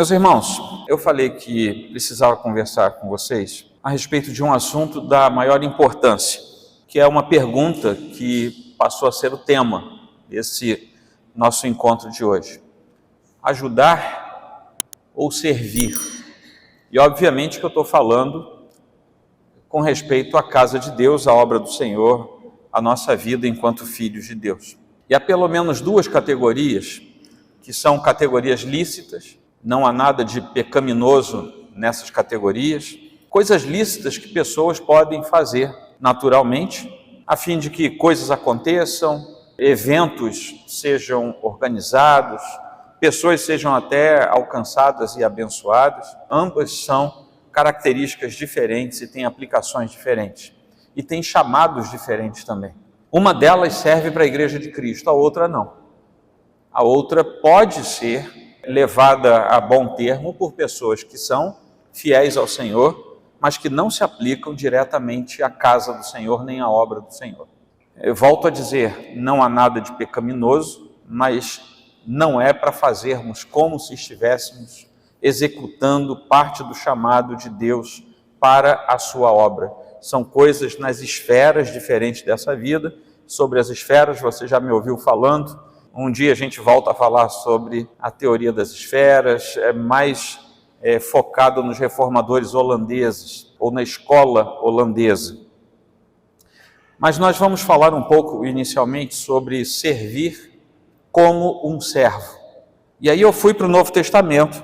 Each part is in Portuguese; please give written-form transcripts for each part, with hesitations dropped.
Meus irmãos, eu falei que precisava conversar com vocês a respeito de um assunto da maior importância, que é uma pergunta que passou a ser o tema desse nosso encontro de hoje. Ajudar ou servir? E obviamente que eu estou falando com respeito à casa de Deus, à obra do Senhor, à nossa vida enquanto filhos de Deus. E há pelo menos duas categorias, que são categorias lícitas, não há nada de pecaminoso nessas categorias, coisas lícitas que pessoas podem fazer naturalmente, a fim de que coisas aconteçam, eventos sejam organizados, pessoas sejam até alcançadas e abençoadas. Ambas são características diferentes e têm aplicações diferentes. E têm chamados diferentes também. Uma delas serve para a Igreja de Cristo, a outra não. A outra pode ser levada a bom termo por pessoas que são fiéis ao Senhor, mas que não se aplicam diretamente à casa do Senhor, nem à obra do Senhor. Eu volto a dizer, não há nada de pecaminoso, mas não é para fazermos como se estivéssemos executando parte do chamado de Deus para a sua obra. São coisas nas esferas diferentes dessa vida. Sobre as esferas, você já me ouviu falando. Um dia a gente volta a falar sobre a teoria das esferas, mais focado nos reformadores holandeses, ou na escola holandesa. Mas nós vamos falar um pouco, inicialmente, sobre servir como um servo. E aí eu fui para o Novo Testamento.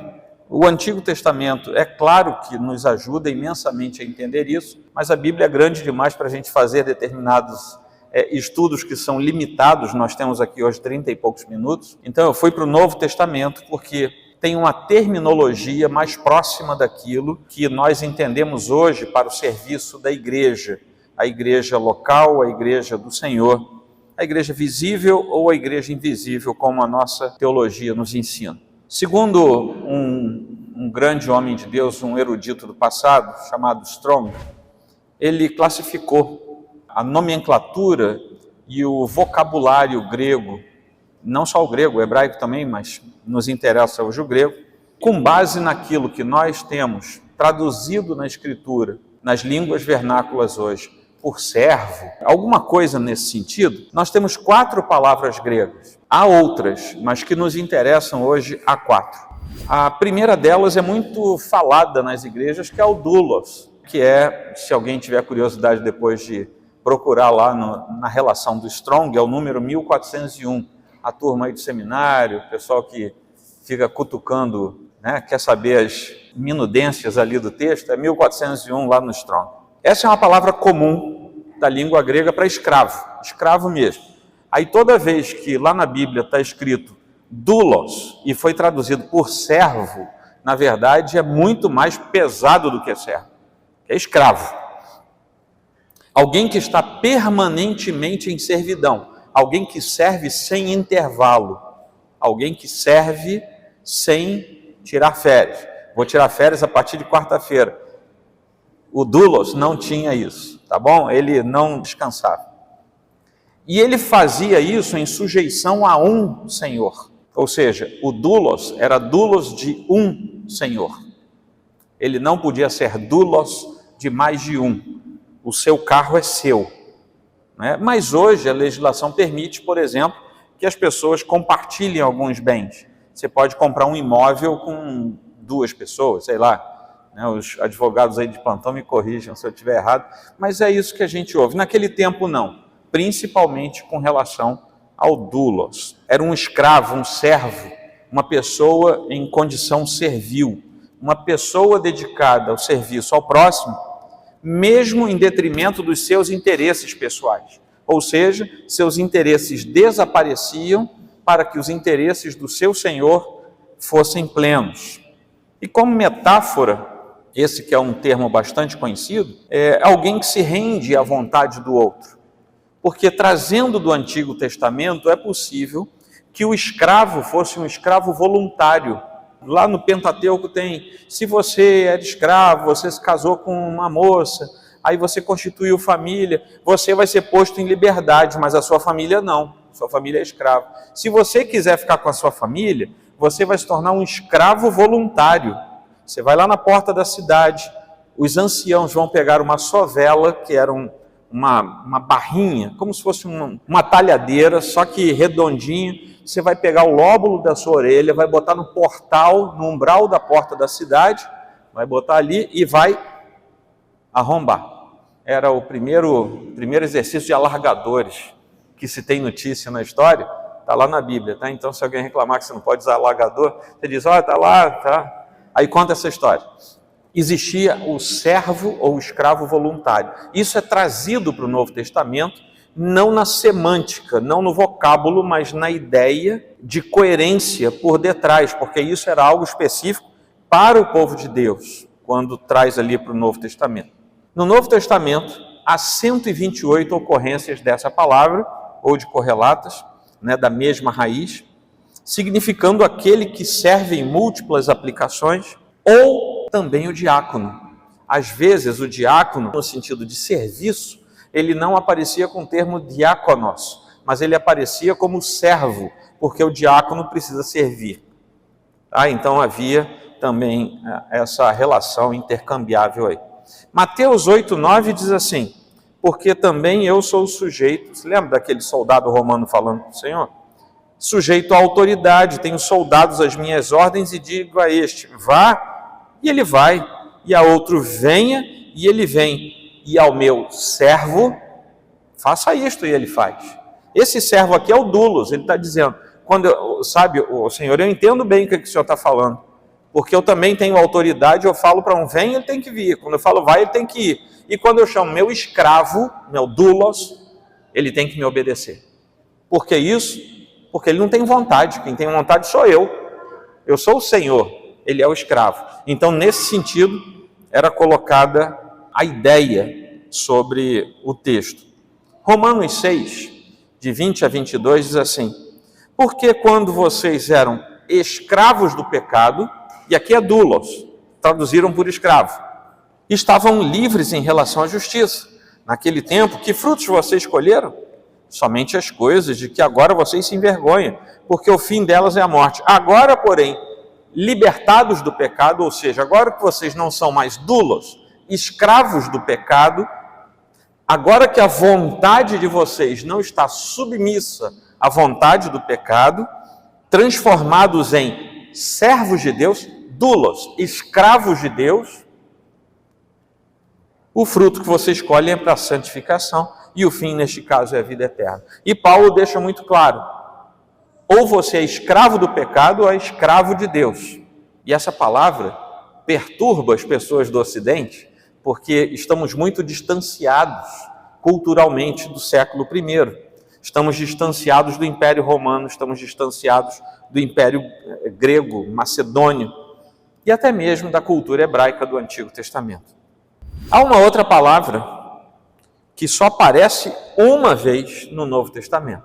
O Antigo Testamento, é claro que nos ajuda imensamente a entender isso, mas a Bíblia é grande demais para a gente fazer determinados estudos que são limitados. Nós temos aqui hoje 30 e poucos minutos. Então eu fui para o Novo Testamento porque tem uma terminologia mais próxima daquilo que nós entendemos hoje para o serviço da igreja, a igreja local, a igreja do Senhor, a igreja visível ou a igreja invisível, como a nossa teologia nos ensina. Segundo um grande homem de Deus, um erudito do passado, chamado Strong, ele classificou a nomenclatura e o vocabulário grego, não só o grego, o hebraico também, mas nos interessa hoje o grego, com base naquilo que nós temos traduzido na Escritura, nas línguas vernáculas hoje, por servo, alguma coisa nesse sentido. Nós temos 4 palavras gregas. Há outras, mas que nos interessam hoje, há 4. A primeira delas é muito falada nas igrejas, que é o doulos, que é, se alguém tiver curiosidade depois de procurar lá na relação do Strong, é o número 1401. A turma aí do seminário, o pessoal que fica cutucando, né, quer saber as minudências ali do texto, é 1401 lá no Strong. Essa é uma palavra comum da língua grega para escravo, escravo mesmo. Aí toda vez que lá na Bíblia está escrito doulos e foi traduzido por servo, na verdade é muito mais pesado do que servo, é escravo. Alguém que está permanentemente em servidão, alguém que serve sem intervalo, alguém que serve sem tirar férias. Vou tirar férias a partir de quarta-feira. O doulos não tinha isso, tá bom? Ele não descansava. E ele fazia isso em sujeição a um senhor. Ou seja, o doulos era doulos de um senhor. Ele não podia ser doulos de mais de um. O seu carro é seu, né? Mas hoje a legislação permite, por exemplo, que as pessoas compartilhem alguns bens. Você pode comprar um imóvel com 2 pessoas, sei lá, né? Os advogados aí de plantão me corrijam se eu estiver errado, mas é isso que a gente ouve. Naquele tempo não, principalmente com relação ao doulos. Era um escravo, um servo, uma pessoa em condição servil, uma pessoa dedicada ao serviço ao próximo, mesmo em detrimento dos seus interesses pessoais. Ou seja, seus interesses desapareciam para que os interesses do seu Senhor fossem plenos. E como metáfora, esse que é um termo bastante conhecido, é alguém que se rende à vontade do outro. Porque trazendo do Antigo Testamento, é possível que o escravo fosse um escravo voluntário. Lá no Pentateuco tem, se você era escravo, você se casou com uma moça, aí você constituiu família, você vai ser posto em liberdade, mas a sua família não, sua família é escrava. Se você quiser ficar com a sua família, você vai se tornar um escravo voluntário. Você vai lá na porta da cidade, os anciãos vão pegar uma sovela, que era uma barrinha, como se fosse uma talhadeira, só que redondinha. Você vai pegar o lóbulo da sua orelha, vai botar no portal, no umbral da porta da cidade, vai botar ali e vai arrombar. Era o primeiro exercício de alargadores que se tem notícia na história, está lá na Bíblia, tá? Então, se alguém reclamar que você não pode usar alargador, você diz, olha, está lá, tá. Aí conta essa história. Existia o servo ou o escravo voluntário. Isso é trazido para o Novo Testamento, não na semântica, não no vocábulo, mas na ideia de coerência por detrás, porque isso era algo específico para o povo de Deus, quando traz ali para o Novo Testamento. No Novo Testamento, há 128 ocorrências dessa palavra, ou de correlatas, né, da mesma raiz, significando aquele que serve em múltiplas aplicações, ou também o diácono. Às vezes, o diácono, no sentido de serviço, ele não aparecia com o termo diáconos, mas ele aparecia como servo, porque o diácono precisa servir. Então havia também essa relação intercambiável aí. Mateus 8:9 diz assim, porque também eu sou sujeito, você lembra daquele soldado romano falando com o Senhor? Sujeito à autoridade, tenho soldados às minhas ordens e digo a este, vá, e ele vai, e a outro, venha, e ele vem, e ao meu servo, faça isto, e ele faz. Esse servo aqui é o doulos, ele está dizendo, sabe, o Senhor, eu entendo bem o que o Senhor está falando, porque eu também tenho autoridade, eu falo para um vem, ele tem que vir, quando eu falo vai, ele tem que ir, e quando eu chamo meu escravo, meu doulos, ele tem que me obedecer. Por que isso? Porque ele não tem vontade, quem tem vontade sou eu sou o Senhor, ele é o escravo. Então, nesse sentido, era colocada a ideia sobre o texto. Romanos 6, de 20 a 22, diz assim, porque quando vocês eram escravos do pecado, e aqui é doulos, traduziram por escravo, estavam livres em relação à justiça. Naquele tempo, que frutos vocês escolheram? Somente as coisas de que agora vocês se envergonham, porque o fim delas é a morte. Agora, porém, libertados do pecado, ou seja, agora que vocês não são mais doulos, escravos do pecado, agora que a vontade de vocês não está submissa à vontade do pecado, transformados em servos de Deus, doulos, escravos de Deus, o fruto que você escolhe é para a santificação, e o fim, neste caso, é a vida eterna. E Paulo deixa muito claro, ou você é escravo do pecado, ou é escravo de Deus. E essa palavra perturba as pessoas do Ocidente, porque estamos muito distanciados culturalmente do século I. Estamos distanciados do Império Romano, estamos distanciados do Império Grego, Macedônio, e até mesmo da cultura hebraica do Antigo Testamento. Há uma outra palavra que só aparece uma vez no Novo Testamento.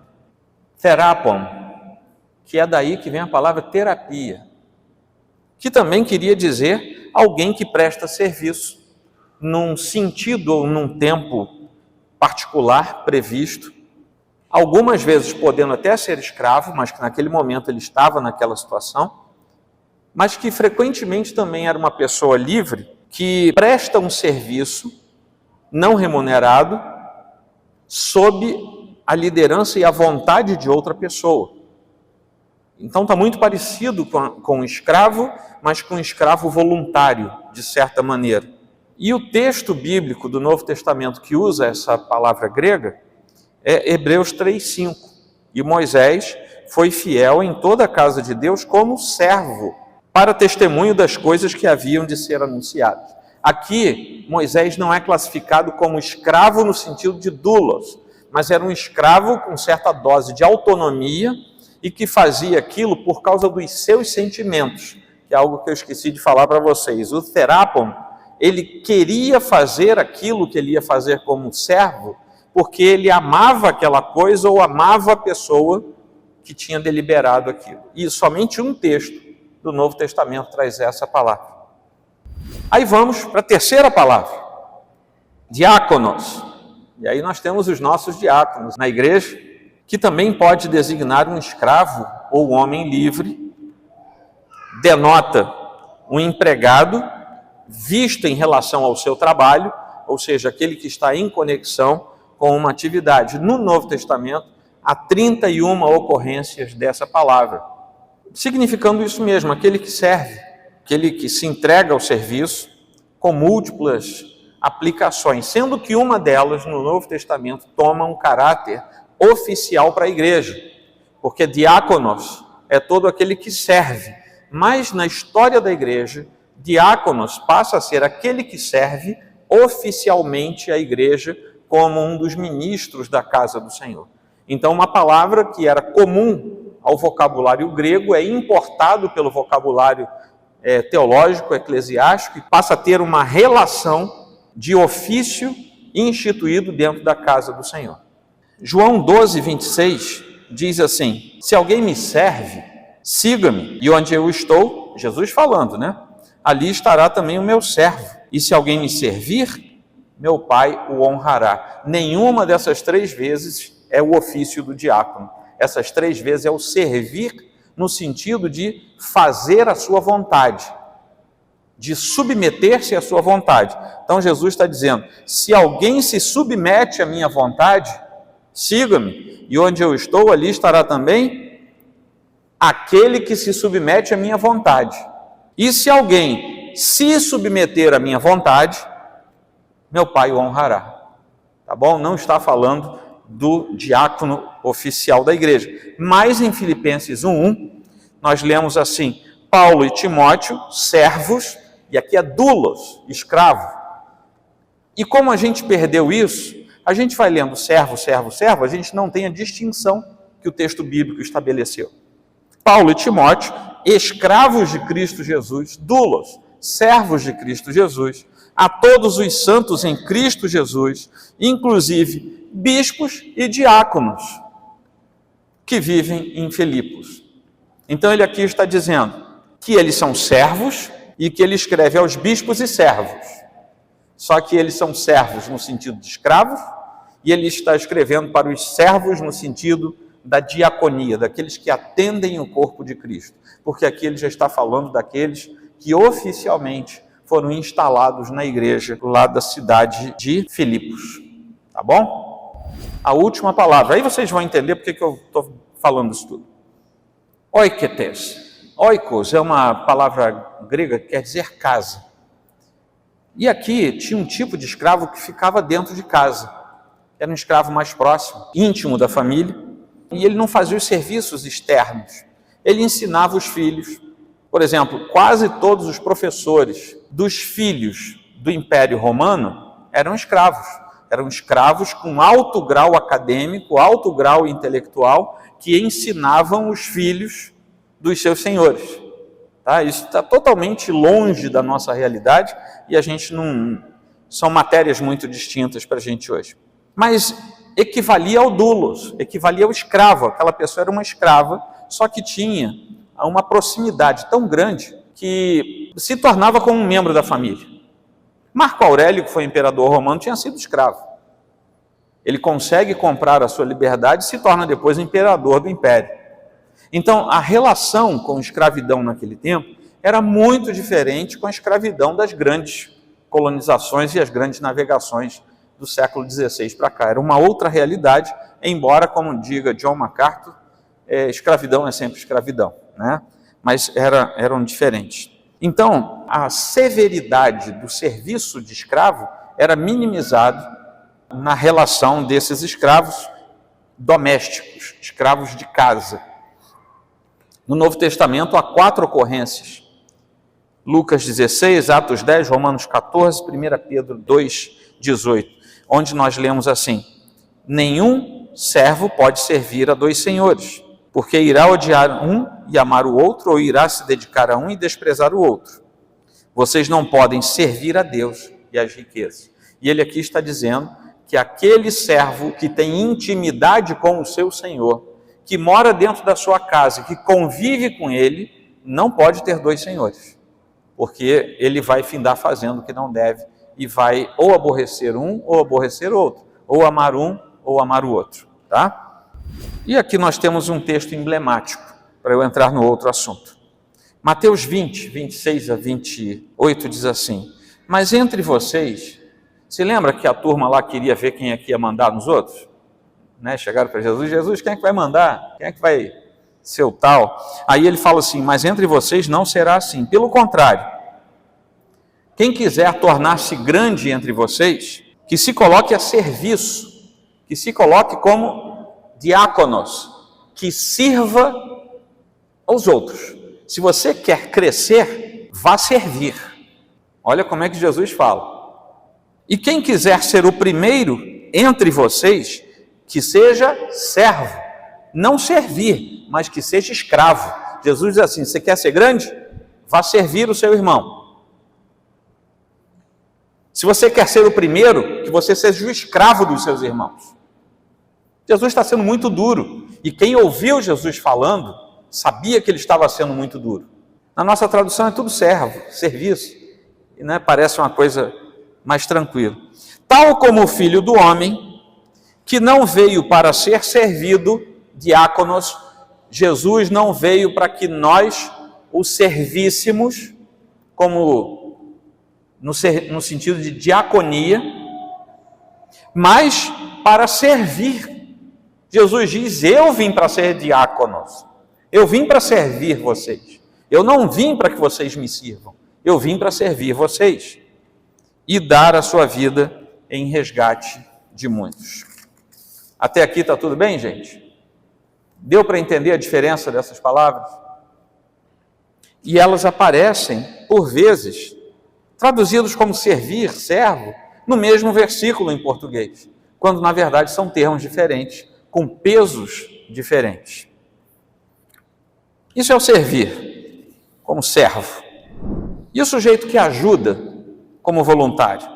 Therapon, que é daí que vem a palavra terapia, que também queria dizer alguém que presta serviço num sentido ou num tempo particular previsto, algumas vezes podendo até ser escravo, mas que naquele momento ele estava naquela situação, mas que frequentemente também era uma pessoa livre que presta um serviço não remunerado, sob a liderança e a vontade de outra pessoa. Então está muito parecido com um escravo, mas com um escravo voluntário, de certa maneira. E o texto bíblico do Novo Testamento que usa essa palavra grega é Hebreus 3:5. E Moisés foi fiel em toda a casa de Deus como servo, para testemunho das coisas que haviam de ser anunciadas. Aqui, Moisés não é classificado como escravo no sentido de doulos, mas era um escravo com certa dose de autonomia e que fazia aquilo por causa dos seus sentimentos, que é algo que eu esqueci de falar para vocês. O therapon, ele queria fazer aquilo que ele ia fazer como servo, porque ele amava aquela coisa ou amava a pessoa que tinha deliberado aquilo. E somente um texto do Novo Testamento traz essa palavra. Aí vamos para a terceira palavra, diáconos. E aí nós temos os nossos diáconos na igreja, que também pode designar um escravo ou um homem livre, denota um empregado visto em relação ao seu trabalho, ou seja, aquele que está em conexão com uma atividade. No Novo Testamento, há 31 ocorrências dessa palavra, significando isso mesmo, aquele que serve, aquele que se entrega ao serviço com múltiplas aplicações, sendo que uma delas, no Novo Testamento, toma um caráter oficial para a igreja, porque diáconos é todo aquele que serve, mas na história da igreja, diáconos passa a ser aquele que serve oficialmente a igreja como um dos ministros da casa do Senhor. Então, uma palavra que era comum ao vocabulário grego é importado pelo vocabulário teológico, eclesiástico, e passa a ter uma relação de ofício instituído dentro da casa do Senhor. João 12, 26 diz assim: se alguém me serve, siga-me, e onde eu estou, Jesus falando, né? Ali estará também o meu servo, e se alguém me servir, meu Pai o honrará. Nenhuma dessas 3 vezes é o ofício do diácono. Essas 3 vezes é o servir no sentido de fazer a sua vontade, de submeter-se à sua vontade. Então Jesus está dizendo, se alguém se submete à minha vontade, siga-me, e onde eu estou, ali estará também aquele que se submete à minha vontade. E se alguém se submeter à minha vontade, meu Pai o honrará. Tá bom? Não está falando do diácono oficial da igreja. Mas em Filipenses 1:1, nós lemos assim: Paulo e Timóteo, servos, e aqui é doulos, escravo. E como a gente perdeu isso, a gente vai lendo servo, servo, servo, a gente não tem a distinção que o texto bíblico estabeleceu. Paulo e Timóteo, escravos de Cristo Jesus, doulos, servos de Cristo Jesus, a todos os santos em Cristo Jesus, inclusive bispos e diáconos que vivem em Filipos. Então ele aqui está dizendo que eles são servos e que ele escreve aos bispos e servos. Só que eles são servos no sentido de escravos e ele está escrevendo para os servos no sentido da diaconia, daqueles que atendem o corpo de Cristo. Porque aqui ele já está falando daqueles que oficialmente foram instalados na igreja lá da cidade de Filipos. Tá bom? A última palavra. Aí vocês vão entender porque que eu estou falando isso tudo. Oiketes. Oikos é uma palavra grega que quer dizer casa. E aqui tinha um tipo de escravo que ficava dentro de casa. Era um escravo mais próximo, íntimo da família. E ele não fazia os serviços externos. Ele ensinava os filhos. Por exemplo, quase todos os professores dos filhos do Império Romano eram escravos. Eram escravos com alto grau acadêmico, alto grau intelectual, que ensinavam os filhos dos seus senhores. Tá? Isso está totalmente longe da nossa realidade e a gente não... São matérias muito distintas para a gente hoje. Mas equivalia ao doulos, equivalia ao escravo. Aquela pessoa era uma escrava, só que tinha uma proximidade tão grande que se tornava como um membro da família. Marco Aurélio, que foi imperador romano, tinha sido escravo. Ele consegue comprar a sua liberdade e se torna depois imperador do império. Então, a relação com a escravidão naquele tempo era muito diferente com a escravidão das grandes colonizações e as grandes navegações do século XVI para cá. Era uma outra realidade, embora, como diga John MacArthur, escravidão é sempre escravidão, né? Mas eram diferentes. Então, a severidade do serviço de escravo era minimizada na relação desses escravos domésticos, escravos de casa. No Novo Testamento há 4 ocorrências. Lucas 16, Atos 10, Romanos 14, 1 Pedro 2, 18, onde nós lemos assim: nenhum servo pode servir a 2 senhores, porque irá odiar um e amar o outro, ou irá se dedicar a um e desprezar o outro. Vocês não podem servir a Deus e às riquezas. E ele aqui está dizendo que aquele servo que tem intimidade com o seu Senhor, que mora dentro da sua casa, que convive com ele, não pode ter 2 senhores, porque ele vai findar fazendo o que não deve e vai ou aborrecer um ou aborrecer outro, ou amar um ou amar o outro, tá? E aqui nós temos um texto emblemático, para eu entrar no outro assunto. Mateus 20, 26 a 28 diz assim: mas entre vocês, se lembra que a turma lá queria ver quem é que ia mandar nos outros? Né? Chegaram para Jesus: Jesus, quem é que vai mandar? Quem é que vai ser o tal? Aí ele fala assim: mas entre vocês não será assim. Pelo contrário, quem quiser tornar-se grande entre vocês, que se coloque a serviço, que se coloque como diáconos, que sirva aos outros. Se você quer crescer, vá servir. Olha como é que Jesus fala. E quem quiser ser o primeiro entre vocês, que seja servo, não servir, mas que seja escravo. Jesus diz assim: você quer ser grande? Vá servir o seu irmão. Se você quer ser o primeiro, que você seja o escravo dos seus irmãos. Jesus está sendo muito duro. E quem ouviu Jesus falando, sabia que ele estava sendo muito duro. Na nossa tradução é tudo servo, serviço. E né, parece uma coisa mais tranquila. Tal como o Filho do Homem, que não veio para ser servido, diáconos, Jesus não veio para que nós o servíssemos, como no sentido de diaconia, mas para servir. Jesus diz: eu vim para ser diáconos, eu vim para servir vocês, eu não vim para que vocês me sirvam, eu vim para servir vocês e dar a sua vida em resgate de muitos. Até aqui está tudo bem, gente? Deu para entender a diferença dessas palavras? E elas aparecem, por vezes, traduzidos como servir, servo, no mesmo versículo em português, quando na verdade são termos diferentes, com pesos diferentes. Isso é o servir, como servo. E o sujeito que ajuda, como voluntário?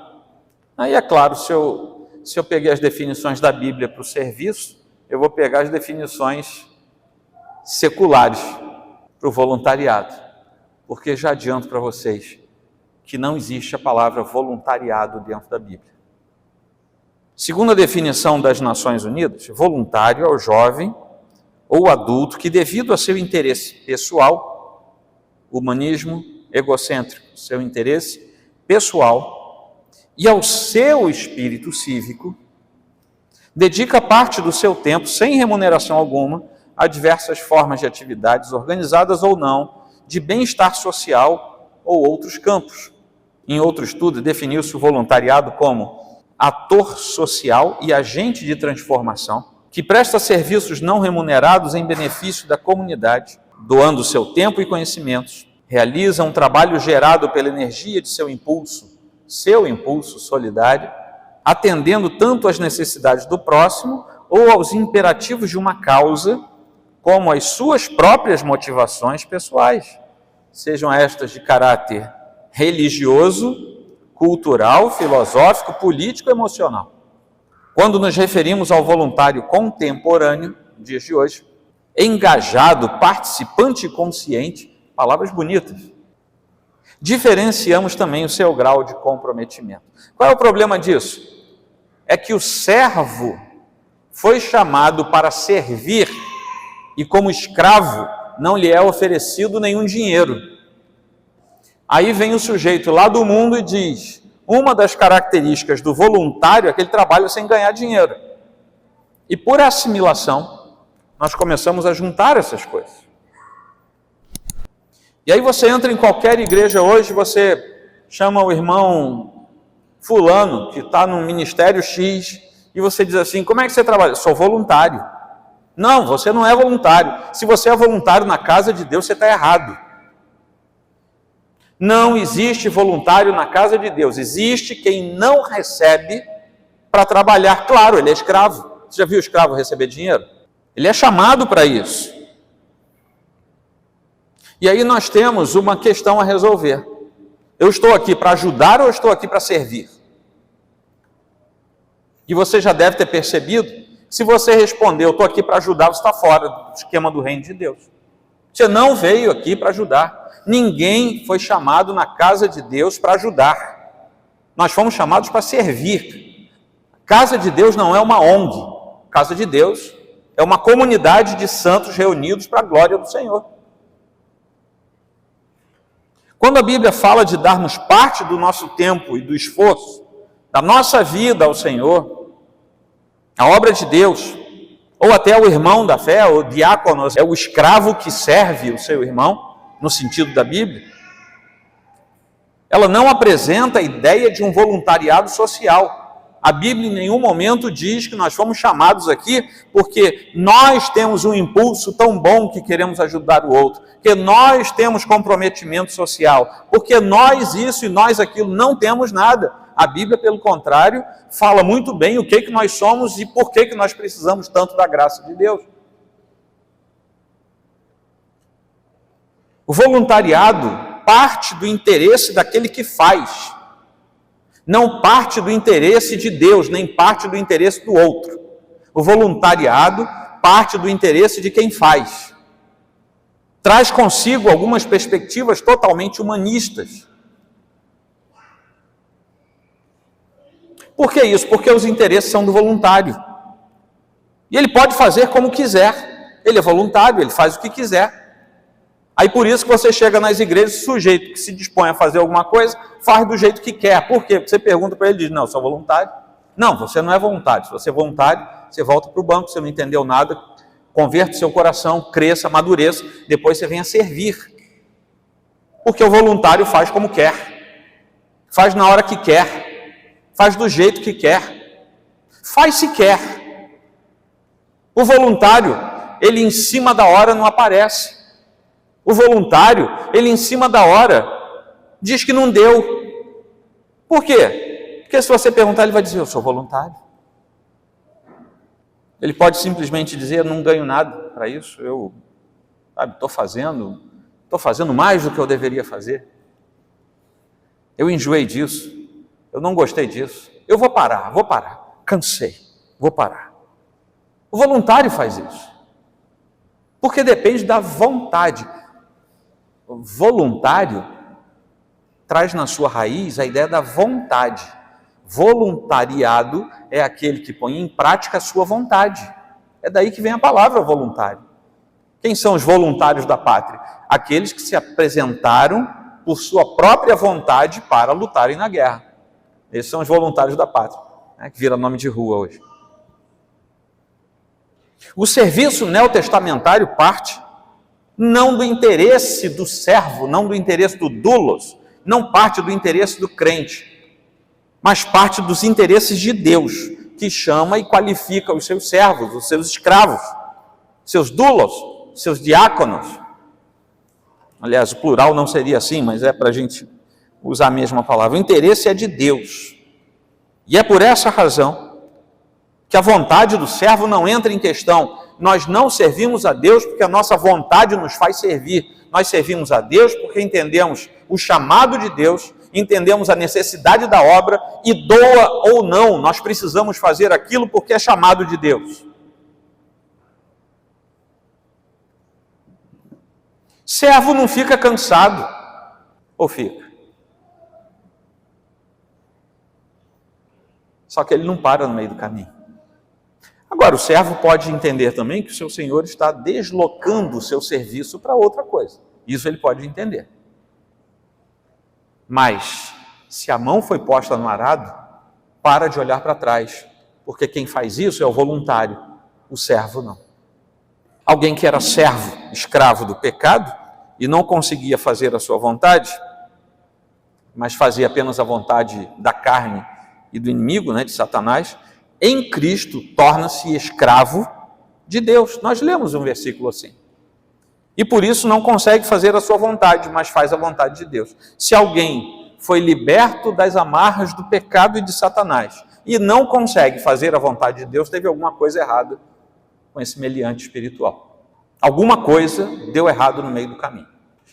Aí é claro, se eu peguei as definições da Bíblia para o serviço, eu vou pegar as definições seculares para o voluntariado, porque já adianto para vocês que não existe a palavra voluntariado dentro da Bíblia. Segundo a definição das Nações Unidas, voluntário é o jovem ou adulto que, devido a seu interesse pessoal, humanismo egocêntrico, seu interesse pessoal e ao seu espírito cívico, dedica parte do seu tempo, sem remuneração alguma, a diversas formas de atividades, organizadas ou não, de bem-estar social ou outros campos. Em outro estudo, definiu-se o voluntariado como ator social e agente de transformação, que presta serviços não remunerados em benefício da comunidade, doando seu tempo e conhecimentos, realiza um trabalho gerado pela energia de seu impulso solidário, atendendo tanto às necessidades do próximo ou aos imperativos de uma causa, como às suas próprias motivações pessoais, sejam estas de caráter religioso, cultural, filosófico, político, emocional. Quando nos referimos ao voluntário contemporâneo, nos dias de hoje, engajado, participante e consciente, palavras bonitas, diferenciamos também o seu grau de comprometimento. Qual é o problema disso? É que o servo foi chamado para servir e, como escravo, não lhe é oferecido nenhum dinheiro. Aí vem o sujeito lá do mundo e diz: uma das características do voluntário é que ele trabalha sem ganhar dinheiro. E por assimilação, nós começamos a juntar essas coisas. E aí você entra em qualquer igreja hoje, você chama o irmão fulano, que está no ministério X, e você diz assim: como é que você trabalha? Eu sou voluntário. Não, você não é voluntário. Se você é voluntário na casa de Deus, você está errado. Não existe voluntário na casa de Deus. Existe quem não recebe para trabalhar. Claro, ele é escravo. Você já viu o escravo receber dinheiro? Ele é chamado para isso. E aí nós temos uma questão a resolver. Eu estou aqui para ajudar ou eu estou aqui para servir? E você já deve ter percebido, se você responder, eu estou aqui para ajudar, você está fora do esquema do reino de Deus. Você não veio aqui para ajudar. Ninguém foi chamado na casa de Deus para ajudar. Nós fomos chamados para servir. Casa de Deus não é uma ONG. Casa de Deus é uma comunidade de santos reunidos para a glória do Senhor. Quando a Bíblia fala de darmos parte do nosso tempo e do esforço, da nossa vida ao Senhor, a obra de Deus, ou até o irmão da fé, o diácono, é o escravo que serve o seu irmão, no sentido da Bíblia, ela não apresenta a ideia de um voluntariado social. A Bíblia em nenhum momento diz que nós fomos chamados aqui porque nós temos um impulso tão bom que queremos ajudar o outro, que nós temos comprometimento social, porque nós isso e nós aquilo, não temos nada. A Bíblia, pelo contrário, fala muito bem o que nós somos e por que nós precisamos tanto da graça de Deus. O voluntariado parte do interesse daquele que faz, não parte do interesse de Deus, nem parte do interesse do outro. O voluntariado parte do interesse de quem faz. Traz consigo algumas perspectivas totalmente humanistas. Por que isso? Porque os interesses são do voluntário. E ele pode fazer como quiser. Ele é voluntário, ele faz o que quiser. Aí por isso que você chega nas igrejas, o sujeito que se dispõe a fazer alguma coisa, faz do jeito que quer. Por quê? Porque você pergunta para ele, diz, não, eu sou voluntário. Não, você não é voluntário. Se você é voluntário, você volta para o banco, você não entendeu nada, converte seu coração, cresça, amadureça, depois você venha servir. Porque o voluntário faz como quer, faz na hora que quer, faz do jeito que quer, faz se quer. O voluntário, ele em cima da hora não aparece. O voluntário, ele em cima da hora, diz que não deu. Por quê? Porque se você perguntar, ele vai dizer, eu sou voluntário. Ele pode simplesmente dizer, eu não ganho nada para isso, eu estou fazendo mais do que eu deveria fazer. Eu enjoei disso, eu não gostei disso, eu vou parar, cansei, vou parar. O voluntário faz isso, porque depende da vontade. O voluntário traz na sua raiz a ideia da vontade. Voluntariado é aquele que põe em prática a sua vontade. É daí que vem a palavra voluntário. Quem são os voluntários da pátria? Aqueles que se apresentaram por sua própria vontade para lutarem na guerra. Esses são os voluntários da pátria, né, que vira nome de rua hoje. O serviço neotestamentário parte não do interesse do servo, não do interesse do doulos, não parte do interesse do crente, mas parte dos interesses de Deus, que chama e qualifica os seus servos, os seus escravos, seus doulos, seus diáconos. Aliás, o plural não seria assim, mas é para a gente usar a mesma palavra. O interesse é de Deus. E é por essa razão que a vontade do servo não entra em questão. Nós não servimos a Deus porque a nossa vontade nos faz servir. Nós servimos a Deus porque entendemos o chamado de Deus, entendemos a necessidade da obra e doa ou não, nós precisamos fazer aquilo porque é chamado de Deus. Servo não fica cansado, ou fica? Só que ele não para no meio do caminho. Agora, o servo pode entender também que o seu senhor está deslocando o seu serviço para outra coisa. Isso ele pode entender. Mas, se a mão foi posta no arado, para de olhar para trás, porque quem faz isso é o voluntário, o servo não. Alguém que era servo, escravo do pecado, e não conseguia fazer a sua vontade, mas fazia apenas a vontade da carne e do inimigo, né, de Satanás, em Cristo torna-se escravo de Deus. Nós lemos um versículo assim. E por isso não consegue fazer a sua vontade, mas faz a vontade de Deus. Se alguém foi liberto das amarras do pecado e de Satanás e não consegue fazer a vontade de Deus, teve alguma coisa errada com esse meliante espiritual. Alguma coisa deu errado no meio do caminho.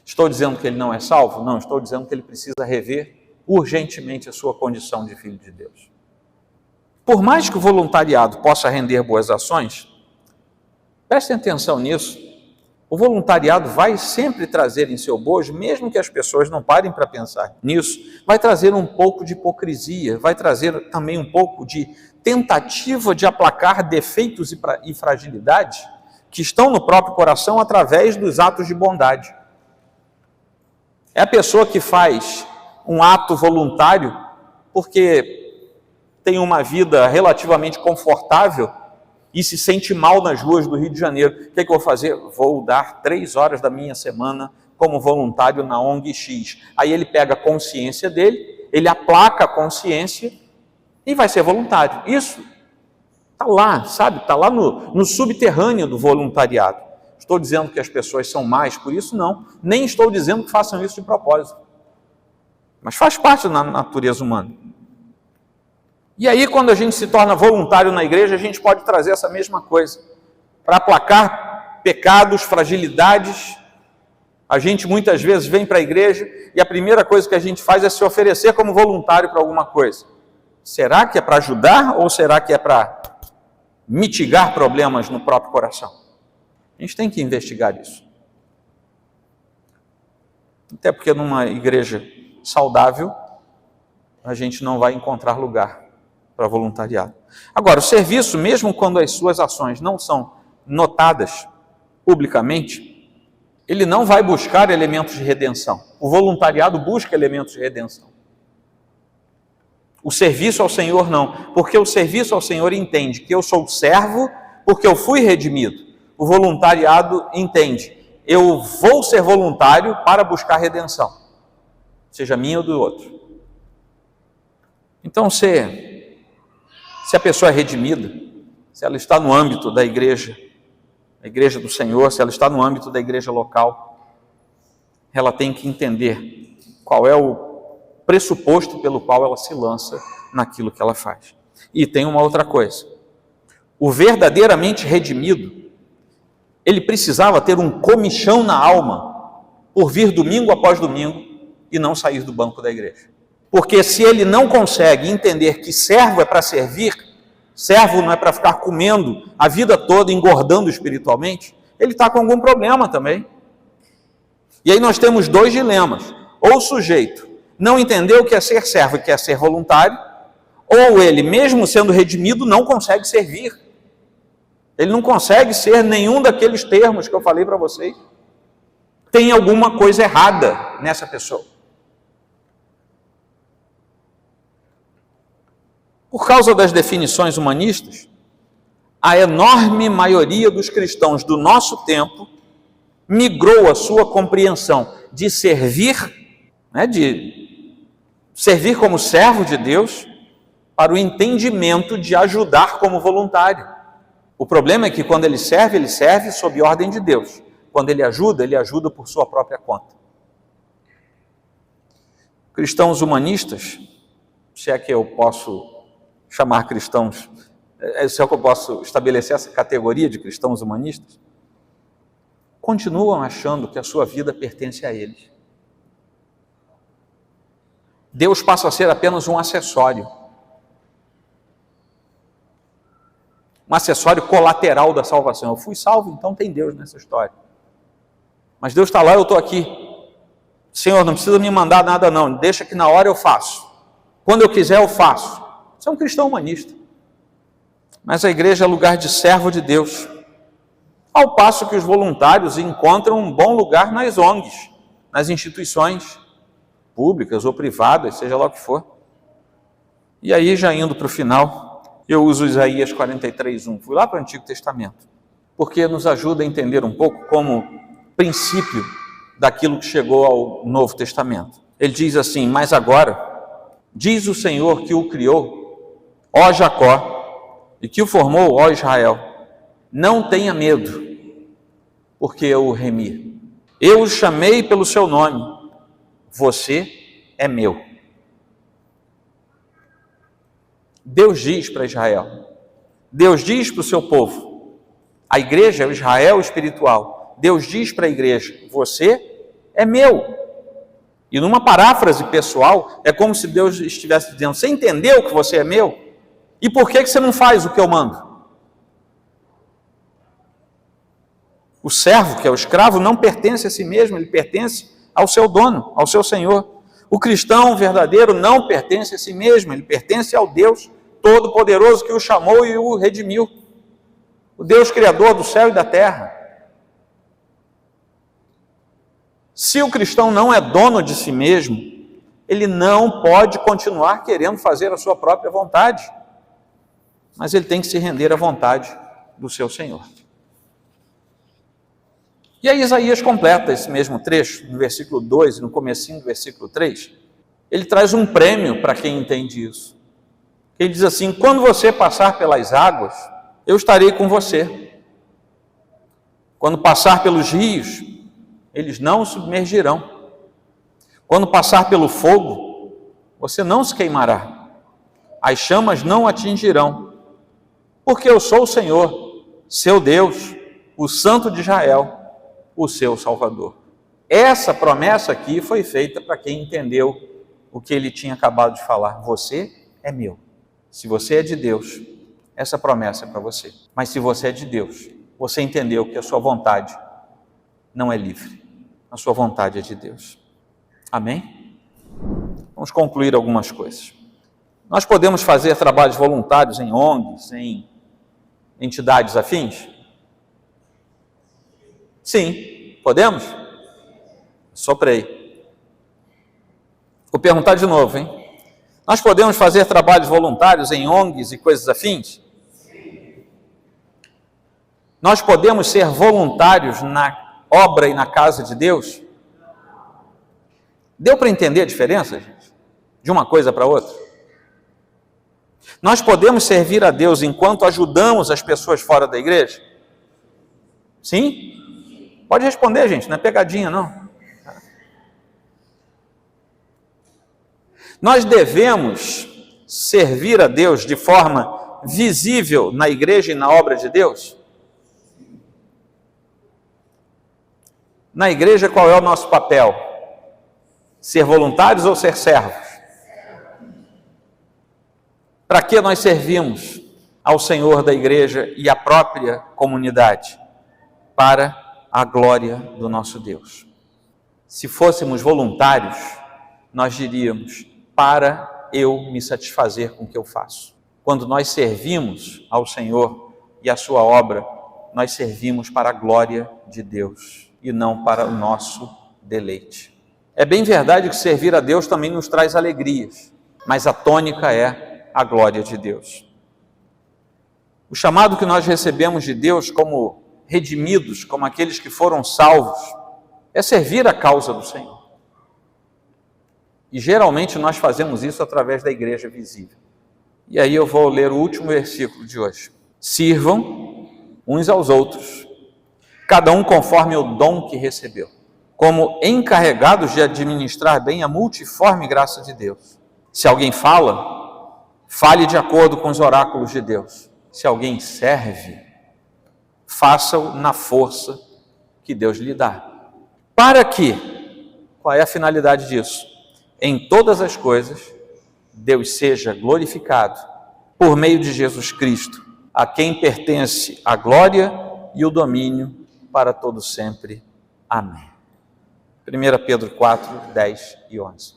Estou dizendo que ele não é salvo? Não, estou dizendo que ele precisa rever urgentemente a sua condição de filho de Deus. Por mais que o voluntariado possa render boas ações, prestem atenção nisso, o voluntariado vai sempre trazer em seu bojo, mesmo que as pessoas não parem para pensar nisso, vai trazer um pouco de hipocrisia, vai trazer também um pouco de tentativa de aplacar defeitos e fragilidades que estão no próprio coração através dos atos de bondade. É a pessoa que faz um ato voluntário porque tem uma vida relativamente confortável e se sente mal nas ruas do Rio de Janeiro. O que é que eu vou fazer? Vou dar 3 horas da minha semana como voluntário na ONG X. Aí ele pega a consciência dele, ele aplaca a consciência e vai ser voluntário. Isso está lá, sabe? Está lá no subterrâneo do voluntariado. Estou dizendo que as pessoas são más por isso? Não. Nem estou dizendo que façam isso de propósito. Mas faz parte da natureza humana. E aí, quando a gente se torna voluntário na igreja, a gente pode trazer essa mesma coisa. Para aplacar pecados, fragilidades. A gente muitas vezes vem para a igreja e a primeira coisa que a gente faz é se oferecer como voluntário para alguma coisa. Será que é para ajudar ou será que é para mitigar problemas no próprio coração? A gente tem que investigar isso. Até porque numa igreja saudável, a gente não vai encontrar lugar para voluntariado. Agora, o serviço, mesmo quando as suas ações não são notadas publicamente, ele não vai buscar elementos de redenção. O voluntariado busca elementos de redenção. O serviço ao Senhor não, porque o serviço ao Senhor entende que eu sou servo porque eu fui redimido. O voluntariado entende, eu vou ser voluntário para buscar redenção, seja minha ou do outro. Então, se a pessoa é redimida, se ela está no âmbito da igreja, a igreja do Senhor, se ela está no âmbito da igreja local, ela tem que entender qual é o pressuposto pelo qual ela se lança naquilo que ela faz. E tem uma outra coisa, o verdadeiramente redimido, ele precisava ter um comichão na alma por vir domingo após domingo e não sair do banco da igreja. Porque se ele não consegue entender que servo é para servir, servo não é para ficar comendo a vida toda, engordando espiritualmente, ele está com algum problema também. E aí nós temos 2 dilemas. Ou o sujeito não entendeu o que é ser servo e quer ser voluntário, ou ele, mesmo sendo redimido, não consegue servir. Ele não consegue ser nenhum daqueles termos que eu falei para vocês. Tem alguma coisa errada nessa pessoa. Por causa das definições humanistas, a enorme maioria dos cristãos do nosso tempo migrou a sua compreensão de servir, de servir como servo de Deus, para o entendimento de ajudar como voluntário. O problema é que quando ele serve sob ordem de Deus. Quando ele ajuda por sua própria conta. Cristãos humanistas, se é que eu posso chamar cristãos, se é que eu posso estabelecer essa categoria de cristãos humanistas, continuam achando que a sua vida pertence a eles. Deus passa a ser apenas um acessório. Um acessório colateral da salvação. Eu fui salvo, então tem Deus nessa história. Mas Deus está lá, eu estou aqui. Senhor, não precisa me mandar nada não, deixa que na hora eu faço. Quando eu quiser eu faço. Você é um cristão humanista. Mas a igreja é lugar de servo de Deus. Ao passo que os voluntários encontram um bom lugar nas ONGs, nas instituições públicas ou privadas, seja lá o que for. E aí, já indo para o final, eu uso Isaías 43:1, fui lá para o Antigo Testamento, porque nos ajuda a entender um pouco como princípio daquilo que chegou ao Novo Testamento. Ele diz assim: mas agora, diz o Senhor que o criou, ó Jacó, e que o formou, ó Israel, não tenha medo, porque eu o remi. Eu o chamei pelo seu nome, você é meu. Deus diz para Israel, Deus diz para o seu povo, a igreja é o Israel espiritual, Deus diz para a igreja, você é meu. E numa paráfrase pessoal, é como se Deus estivesse dizendo, você entendeu que você é meu? E por que você não faz o que eu mando? O servo, que é o escravo, não pertence a si mesmo, ele pertence ao seu dono, ao seu Senhor. O cristão verdadeiro não pertence a si mesmo, ele pertence ao Deus Todo-Poderoso que o chamou e o redimiu. O Deus Criador do céu e da terra. Se o cristão não é dono de si mesmo, ele não pode continuar querendo fazer a sua própria vontade, mas ele tem que se render à vontade do seu Senhor. E aí Isaías completa esse mesmo trecho, no versículo 2 e no comecinho do versículo 3, ele traz um prêmio para quem entende isso. Ele diz assim: quando você passar pelas águas, eu estarei com você. Quando passar pelos rios, eles não o submergirão. Quando passar pelo fogo, você não se queimará. As chamas não atingirão. Porque eu sou o Senhor, seu Deus, o Santo de Israel, o seu Salvador. Essa promessa aqui foi feita para quem entendeu o que ele tinha acabado de falar. Você é meu. Se você é de Deus, essa promessa é para você. Mas se você é de Deus, você entendeu que a sua vontade não é livre. A sua vontade é de Deus. Amém? Vamos concluir algumas coisas. Nós podemos fazer trabalhos voluntários em ONGs, em entidades afins? Sim. Podemos? Soprei. Vou perguntar de novo, hein? Nós podemos fazer trabalhos voluntários em ONGs e coisas afins? Sim. Nós podemos ser voluntários na obra e na casa de Deus? Deu para entender a diferença, gente? De uma coisa para outra? Nós podemos servir a Deus enquanto ajudamos as pessoas fora da igreja? Sim? Pode responder, gente, não é pegadinha, não. Nós devemos servir a Deus de forma visível na igreja e na obra de Deus? Na igreja, qual é o nosso papel? Ser voluntários ou ser servos? Para que nós servimos ao Senhor da igreja e à própria comunidade? Para a glória do nosso Deus. Se fôssemos voluntários, nós diríamos: para eu me satisfazer com o que eu faço. Quando nós servimos ao Senhor e à sua obra, nós servimos para a glória de Deus e não para o nosso deleite. É bem verdade que servir a Deus também nos traz alegrias, mas a tônica é a glória de Deus. O chamado que nós recebemos de Deus como redimidos, como aqueles que foram salvos, é servir a causa do Senhor. E geralmente nós fazemos isso através da igreja visível. E aí eu vou ler o último versículo de hoje. Sirvam uns aos outros, cada um conforme o dom que recebeu, como encarregados de administrar bem a multiforme graça de Deus. Se alguém fala, fale de acordo com os oráculos de Deus. Se alguém serve, faça-o na força que Deus lhe dá. Para que, qual é a finalidade disso? Em todas as coisas, Deus seja glorificado por meio de Jesus Cristo, a quem pertence a glória e o domínio para todo sempre. Amém. 1 Pedro 4, 10 e 11.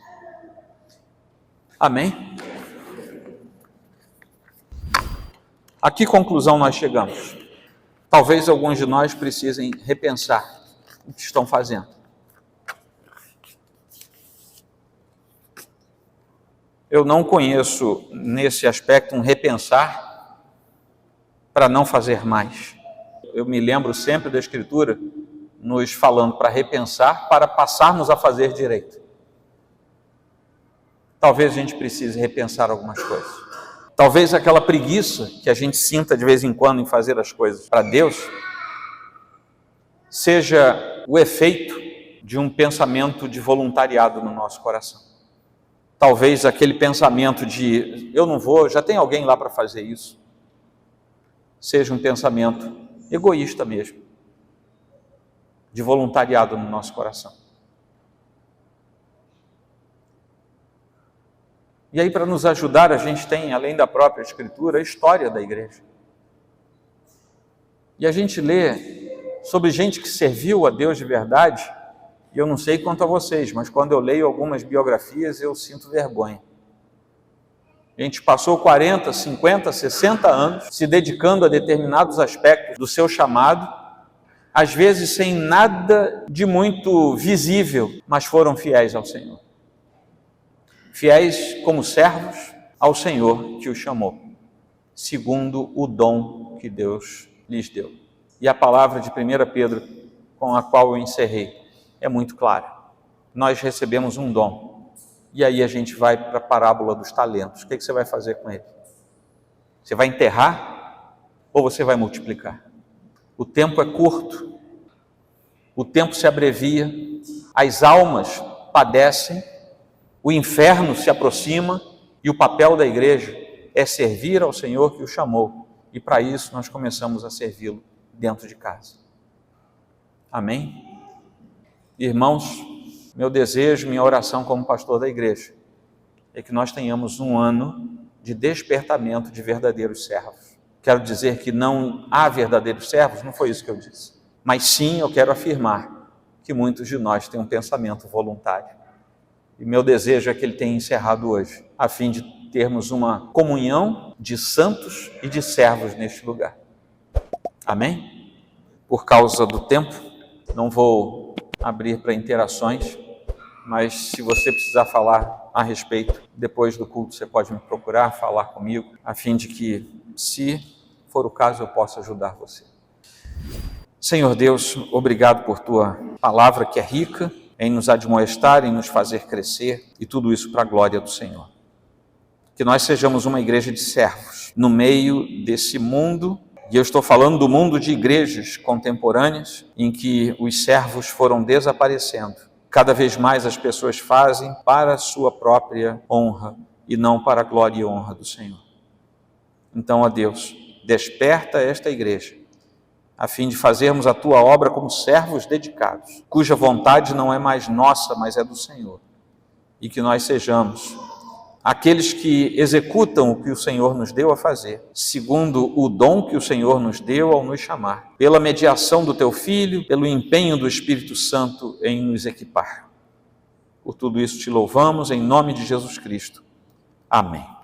Amém? A que conclusão nós chegamos? Talvez alguns de nós precisem repensar o que estão fazendo. Eu não conheço, nesse aspecto, um repensar para não fazer mais. Eu me lembro sempre da Escritura nos falando para repensar, para passarmos a fazer direito. Talvez a gente precise repensar algumas coisas. Talvez aquela preguiça que a gente sinta de vez em quando em fazer as coisas para Deus seja o efeito de um pensamento de voluntariado no nosso coração. Talvez aquele pensamento de eu não vou, já tem alguém lá para fazer isso, seja um pensamento egoísta mesmo, de voluntariado no nosso coração. E aí, para nos ajudar, a gente tem, além da própria Escritura, a história da igreja. E a gente lê sobre gente que serviu a Deus de verdade. E eu não sei quanto a vocês, mas quando eu leio algumas biografias, eu sinto vergonha. A gente passou 40, 50, 60 anos se dedicando a determinados aspectos do seu chamado, às vezes sem nada de muito visível, mas foram fiéis ao Senhor. Fiéis como servos ao Senhor que os chamou, segundo o dom que Deus lhes deu. E a palavra de 1 Pedro, com a qual eu encerrei, é muito clara. Nós recebemos um dom, e aí a gente vai para a parábola dos talentos. O que você vai fazer com ele? Você vai enterrar ou você vai multiplicar? O tempo é curto, o tempo se abrevia, as almas padecem, o inferno se aproxima e o papel da igreja é servir ao Senhor que o chamou. E para isso nós começamos a servi-lo dentro de casa. Amém? Irmãos, meu desejo, minha oração como pastor da igreja é que nós tenhamos um ano de despertamento de verdadeiros servos. Quero dizer que não há verdadeiros servos, não foi isso que eu disse. Mas sim, eu quero afirmar que muitos de nós têm um pensamento voluntário. E meu desejo é que ele tenha encerrado hoje, a fim de termos uma comunhão de santos e de servos neste lugar. Amém? Por causa do tempo, não vou abrir para interações, mas se você precisar falar a respeito, depois do culto você pode me procurar, falar comigo, a fim de que, se for o caso, eu possa ajudar você. Senhor Deus, obrigado por tua palavra que é rica em nos admoestar, em nos fazer crescer, e tudo isso para a glória do Senhor. Que nós sejamos uma igreja de servos no meio desse mundo, e eu estou falando do mundo de igrejas contemporâneas, em que os servos foram desaparecendo. Cada vez mais as pessoas fazem para a sua própria honra e não para a glória e honra do Senhor. Então, ó Deus, desperta esta igreja, a fim de fazermos a tua obra como servos dedicados, cuja vontade não é mais nossa, mas é do Senhor. E que nós sejamos aqueles que executam o que o Senhor nos deu a fazer, segundo o dom que o Senhor nos deu ao nos chamar, pela mediação do teu Filho, pelo empenho do Espírito Santo em nos equipar. Por tudo isso te louvamos, em nome de Jesus Cristo. Amém.